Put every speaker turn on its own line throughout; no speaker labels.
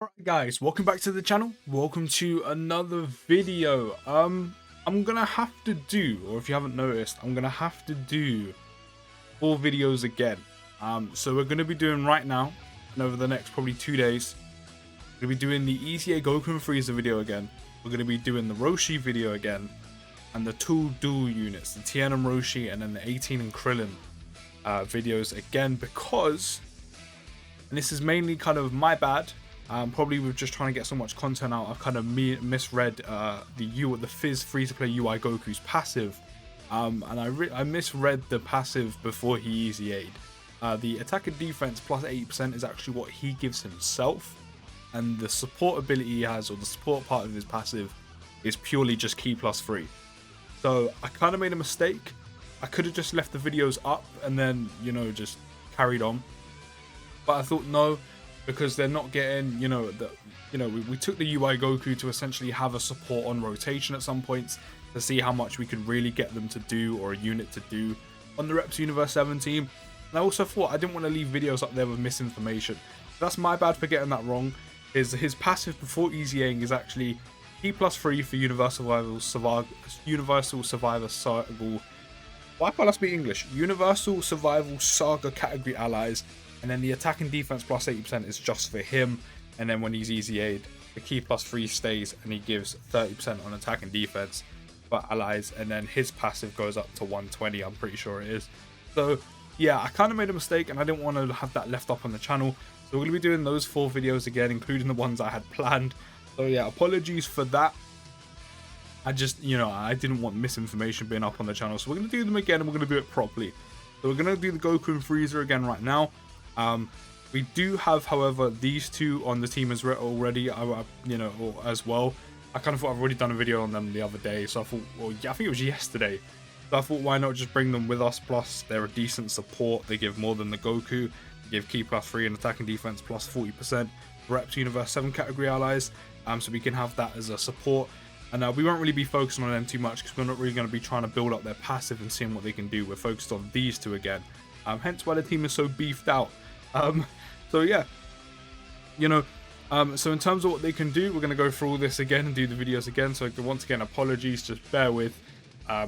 Alright guys, welcome back to the channel. Welcome to another video. I'm gonna have to do, or if you haven't noticed, I'm gonna have to do 4 videos again. So we're gonna be doing right now, and over the next probably 2 days, we're gonna be doing the EZA Goku Frieza video again. We're gonna be doing the Roshi video again, and the 2 dual units, the Tien and Roshi, and then the 18 and Krillin videos again, because, and this is mainly kind of my bad. Probably with just trying to get so much content out, I've kind of misread the Fizz free-to-play UI Goku's passive, and I misread the passive before he EZA'd. The attack and defense plus 80% is actually what he gives himself, and the support ability he has, or the support part of his passive, is purely just key plus 3. So I kind of made a mistake. I could have just left the videos up and then, just carried on, but I thought no, because they're not getting, we took the UI Goku to essentially have a support on rotation at some points to see how much we could really get them to do, or a unit to do, on the Reps Universe 7 team. And I also thought I didn't want to leave videos up there with misinformation. That's my bad for getting that wrong. His passive before EZAing is actually P plus 3 for Universal Survivor Saga. Why can't I speak English? Universal Survival Saga category allies. And then the attack and defense plus 80% is just for him. And then when he's EZA'd, the key plus 3 stays, and he gives 30% on attack and defense for allies. And then his passive goes up to 120, I'm pretty sure it is. So yeah, I kind of made a mistake, and I didn't want to have that left up on the channel. So we're going to be doing those 4 videos again, including the ones I had planned. So yeah, apologies for that. I just, I didn't want misinformation being up on the channel. So we're going to do them again, and we're going to do it properly. So we're going to do the Goku and Frieza again right now. We do have, however, these 2 on the team as already, as well. I kind of thought I've already done a video on them the other day, so I thought, well, yeah, I think it was yesterday. So I thought, why not just bring them with us? Plus, they're a decent support. They give more than the Goku. They give key plus 3 and attack and defense plus 40%. Reps Universe 7 category allies, so we can have that as a support. And we won't really be focusing on them too much, because we're not really going to be trying to build up their passive and seeing what they can do. We're focused on these 2 again. Hence why the team is so beefed out. So yeah, so in terms of what they can do, we're going to go through all this again and do the videos again. So once again, apologies, just bear with. I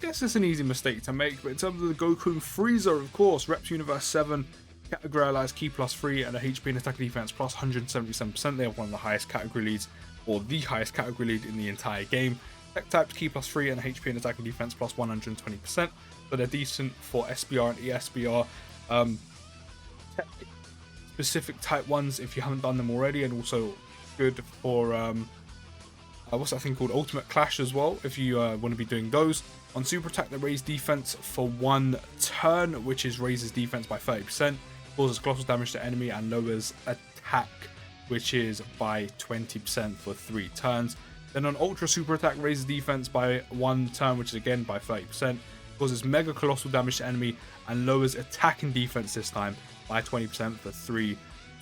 guess it's an easy mistake to make, but in terms of the Goku and Frieza, of course, Reps Universe 7, category allies key plus 3, and a HP and attack defense plus 177%. They have one of the highest category leads, or the highest category lead in the entire game. Tech types key plus 3 and HP and attack and defense plus 120%. So they're decent for SBR and ESBR. Tech specific type ones if you haven't done them already, and also good for what's that thing called, Ultimate Clash as well, if you want to be doing those. On super attack, they raise defense for 1 turn, which is raises defense by 30%, causes colossal damage to enemy, and lowers attack, which is by 20% for 3 turns. Then on ultra super attack, raises defense by 1 turn, which is again by 30%, causes mega colossal damage to enemy, and lowers attack and defense this time by 20% for 3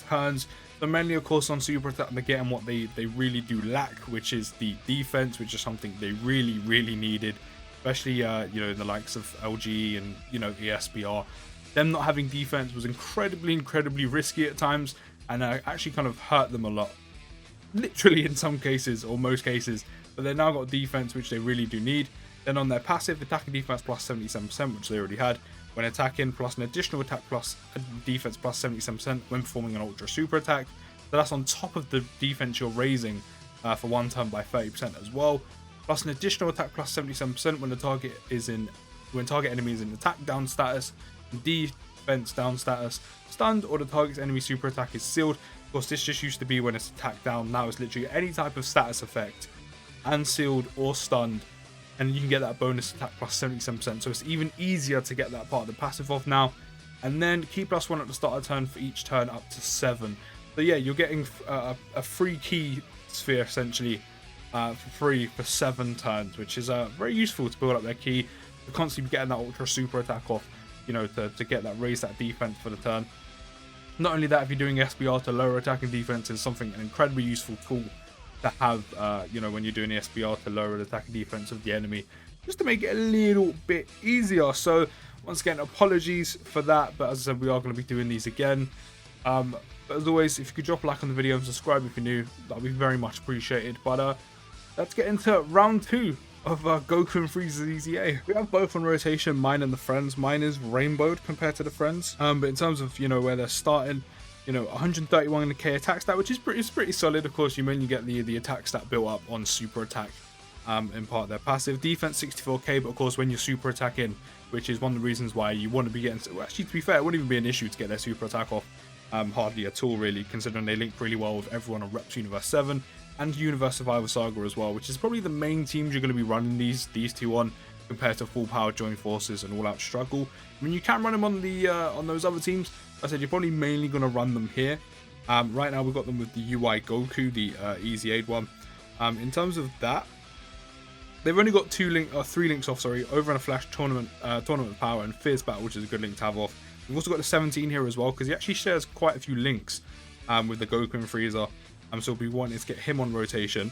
turns. So mainly, of course, on super attack, they're getting what they really do lack, which is the defense, which is something they really needed, especially in the likes of LG and ESBR. Them not having defense was incredibly risky at times, and actually kind of hurt them a lot, literally in some cases, or most cases. But they've now got defense, which they really do need. Then on their passive, attack and defense plus 77%, which they already had when attacking, plus an additional attack plus defense plus 77% when performing an ultra super attack. So that's on top of the defense you're raising for 1 turn by 30% as well. Plus an additional attack plus 77% when target enemy is in attack down status, defense down status, stunned, or the target's enemy super attack is sealed. Of course, this just used to be when it's attack down. Now it's literally any type of status effect and sealed or stunned, and you can get that bonus attack plus 77%. So it's even easier to get that part of the passive off now. And then key plus 1 at the start of turn for each turn up to 7. So yeah, you're getting a free key sphere essentially for free for 7 turns, which is very useful to build up their key, to constantly be getting that ultra super attack off, to get that, raise that defense for the turn. Not only that, if you're doing SBR to lower attack and defense, is an incredibly useful tool to have, when you're doing the SBR to lower the attack and defense of the enemy, just to make it a little bit easier. So once again, apologies for that, but as I said, we are going to be doing these again. But as always, if you could drop a like on the video and subscribe if you're new, that would be very much appreciated. But let's get into round 2 of Goku and Frieza's EZA. We have both on rotation, mine and the friends. Mine is rainbowed compared to the friends. But in terms of, where they're starting, 131k attack stat, which is pretty solid. Of course, you mainly get the attack stat built up on super attack, in part of their passive. Defense 64k, but of course when you're super attacking, which is one of the reasons why you want to be getting, well, actually to be fair, it wouldn't even be an issue to get their super attack off, hardly at all really, considering they link really well with everyone on Reps Universe 7 and Universe Survivor Saga as well, which is probably the main teams you're going to be running these two on, compared to full power joint forces and all out struggle. I mean, you can run them on the on those other teams. I said you're probably mainly going to run them here. Right now we've got them with the UI Goku, the EZA one. In terms of that, they've only got 3 links off, sorry, Over and a Flash, Tournament of Power, and Fierce Battle, which is a good link to have off. We've also got the 17 here as well, because he actually shares quite a few links with the Goku and Frieza. So we want to get him on rotation.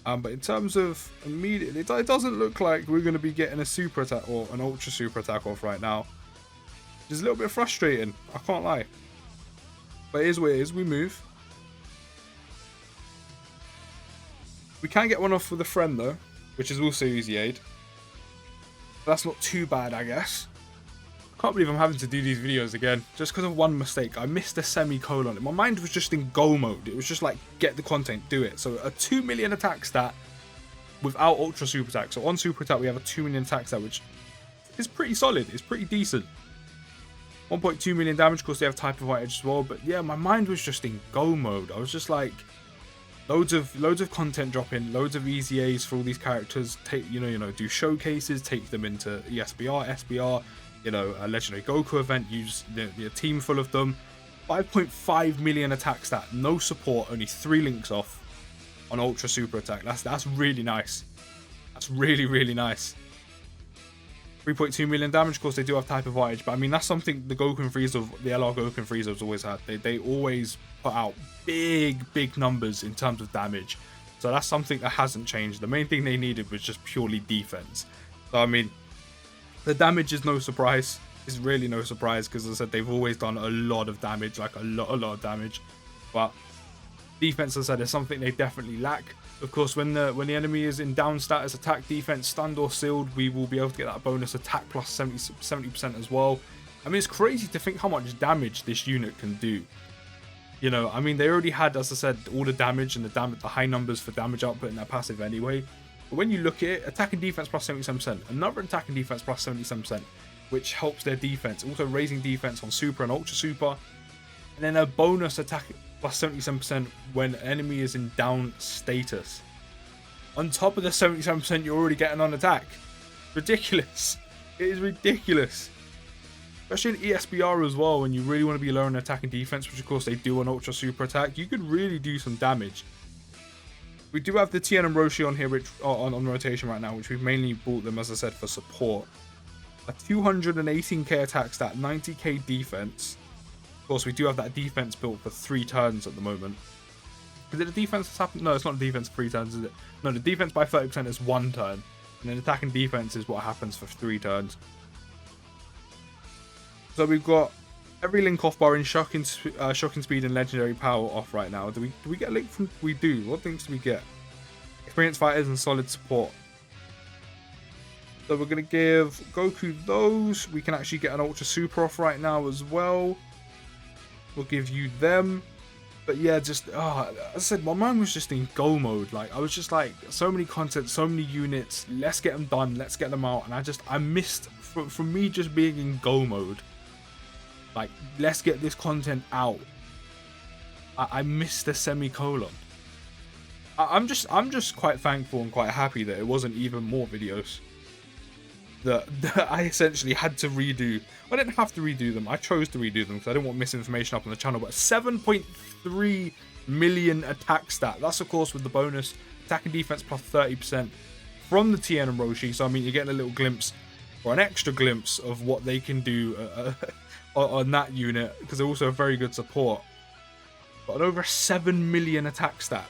But in terms of immediately, it doesn't look like we're going to be getting a super attack or an ultra super attack off right now. It's a little bit frustrating, I can't lie. But it is what it is, we move. We can get one off with a friend though, which is also easy aid. That's not too bad, I guess. I can't believe I'm having to do these videos again, just because of one mistake. I missed a semicolon. My mind was just in go mode. It was just like, get the content, do it. So a 2 million attack stat without ultra super attack. So on super attack we have a 2 million attack stat, which is pretty solid. It's pretty decent. 1.2 million damage, of course they have type of white edge as well. But yeah, my mind was just in go mode. I was just like, loads of content dropping, loads of EZAs for all these characters. Take do showcases, take them into ESBR, SBR. A legendary Goku event, use the team full of them. 5.5 million attack stat, no support, only 3 links off on ultra super attack. That's really nice. That's really nice. 3.2 million damage, of course they do have type of white edge, but I mean that's something the Goku and Frieza, the LR Goku and Frieza has always had. They always put out big numbers in terms of damage, so that's something that hasn't changed. The main thing they needed was just purely defense. So I mean, the damage is no surprise. It's really no surprise, because as I said, they've always done a lot of damage, like a lot of damage. But defense, as I said, is something they definitely lack. Of course, when the enemy is in down status, attack, defense, stunned or sealed, we will be able to get that bonus attack plus 70% as well. I mean, it's crazy to think how much damage this unit can do. I mean, they already had, as I said, all the damage and the high numbers for damage output in their passive anyway. But when you look at it, attack and defense plus 77%, another attack and defense plus 77%, which helps their defense. Also raising defense on super and ultra super. And then a bonus attack plus 77% when enemy is in down status. On top of the 77% you're already getting on attack. Ridiculous. It is ridiculous. Especially in ESBR as well, when you really want to be low on attack and defense, which of course they do on ultra super attack, you could really do some damage. We do have the Tien and Roshi on here, which on rotation right now, which we've mainly bought them, as I said, for support. A 218k attack stat, 90k defense. Of course, we do have that defense built for 3 turns at the moment. Is it the defense that's happened? No, it's not the defense for 3 turns, is it? No, the defense by 30% is 1 turn. And then attack and defense is what happens for 3 turns. So we've got every link off bar in shocking speed and legendary power off right now. Do we get a link from? We do. What things do we get? Experienced fighters and solid support. So we're gonna give Goku those. We can actually get an ultra super off right now as well. We'll give you them. But yeah, just as I said, my mind was just in go mode. Like I was just like, so many content, so many units. Let's get them done. Let's get them out. And I missed from me just being in go mode. Like, let's get this content out. I missed the semicolon. I'm just quite thankful and quite happy that it wasn't even more videos that I essentially had to redo. I didn't have to redo them. I chose to redo them because I didn't want misinformation up on the channel. But 7.3 million attack stat. That's of course with the bonus attack and defense plus 30% from the Tien and Roshi. So I mean, you're getting a little glimpse or an extra glimpse of what they can do on that unit, because they're also a very good support. But an over 7 million attack stat.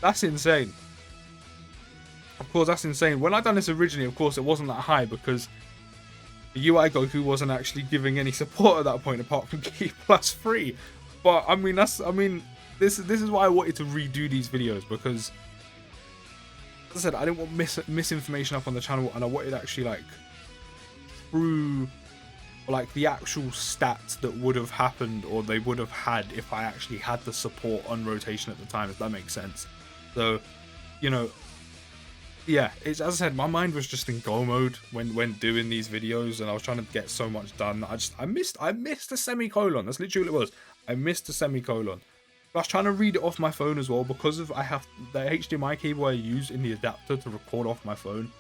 That's insane. Of course, that's insane. When I done this originally, of course, it wasn't that high because, the UI Goku wasn't actually giving any support at that point apart from Ki plus 3. But I mean, this is why I wanted to redo these videos, because as I said, I didn't want misinformation up on the channel, and I wanted actually like through like the actual stats that would have happened or they would have had if I actually had the support on rotation at the time, if that makes sense. So, you know, yeah, it's, as I said, my mind was just in go mode when doing these videos, and I was trying to get so much done. I missed a semicolon. That's literally what it was. I missed a semicolon. I was trying to read it off my phone as well, because of I have the HDMI cable I use in the adapter to record off my phone.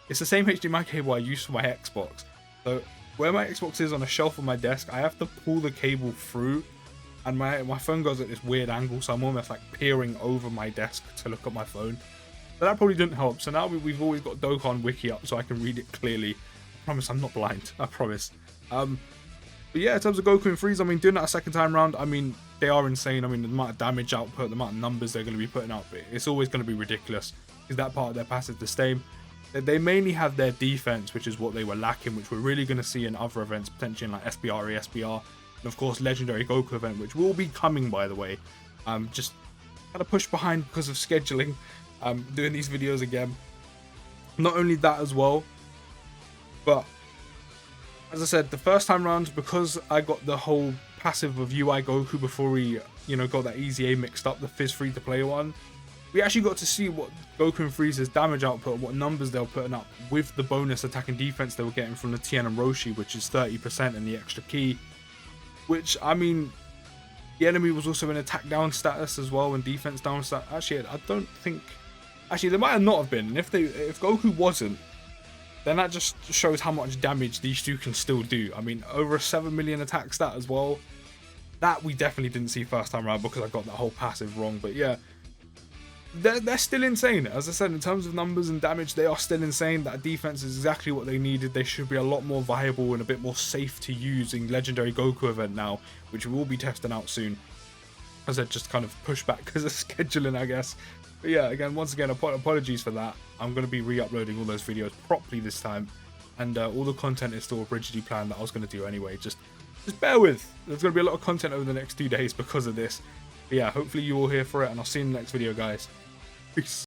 It's the same HDMI cable I use for my Xbox. So where my Xbox is on a shelf on my desk, I have to pull the cable through, and my phone goes at this weird angle, so I'm almost like peering over my desk to look at my phone. But that probably didn't help. So now we've always got Dokkan Wiki up so I can read it clearly. I promise I'm not blind. I promise. But yeah, in terms of Goku and Frieza, I mean, doing that a second time round, I mean, they are insane. I mean, the amount of damage output, the amount of numbers they're going to be putting out, it's always going to be ridiculous, because that part of their passive the same. They mainly have their defense, which is what they were lacking, which we're really going to see in other events, potentially in like SBR, ESBR, and of course Legendary Goku event, which will be coming, by the way. Just kind of pushed behind because of scheduling, doing these videos again. Not only that as well, but as I said, the first time round, because I got the whole passive of UI Goku before we, you know, got that EZA mixed up, the Fizz free-to-play one, we actually got to see what Goku and Frieza's damage output, what numbers they were putting up with the bonus attack and defense they were getting from the Tien and Roshi, which is 30% and the extra key. Which, I mean, the enemy was also in attack down status as well and defense down status. Actually, I don't think... Actually, they might have not have been. And if Goku wasn't, then that just shows how much damage these two can still do. I mean, over a 7 million attack stat as well. That we definitely didn't see first time around, because I got that whole passive wrong. But yeah, they're still insane. As I said, in terms of numbers and damage, they are still insane. That defense is exactly what they needed. They should be a lot more viable and a bit more safe to use in Legendary Goku event now, which we will be testing out soon. As I just kind of pushed back because of scheduling, I guess. But yeah, again, once again, apologies for that. I'm going to be re-uploading all those videos properly this time, and all the content is still originally planned that I was going to do anyway. Just bear with. There's going to be a lot of content over the next 2 days because of this. But yeah, hopefully you all here for it, and I'll see you in the next video, guys. Peace.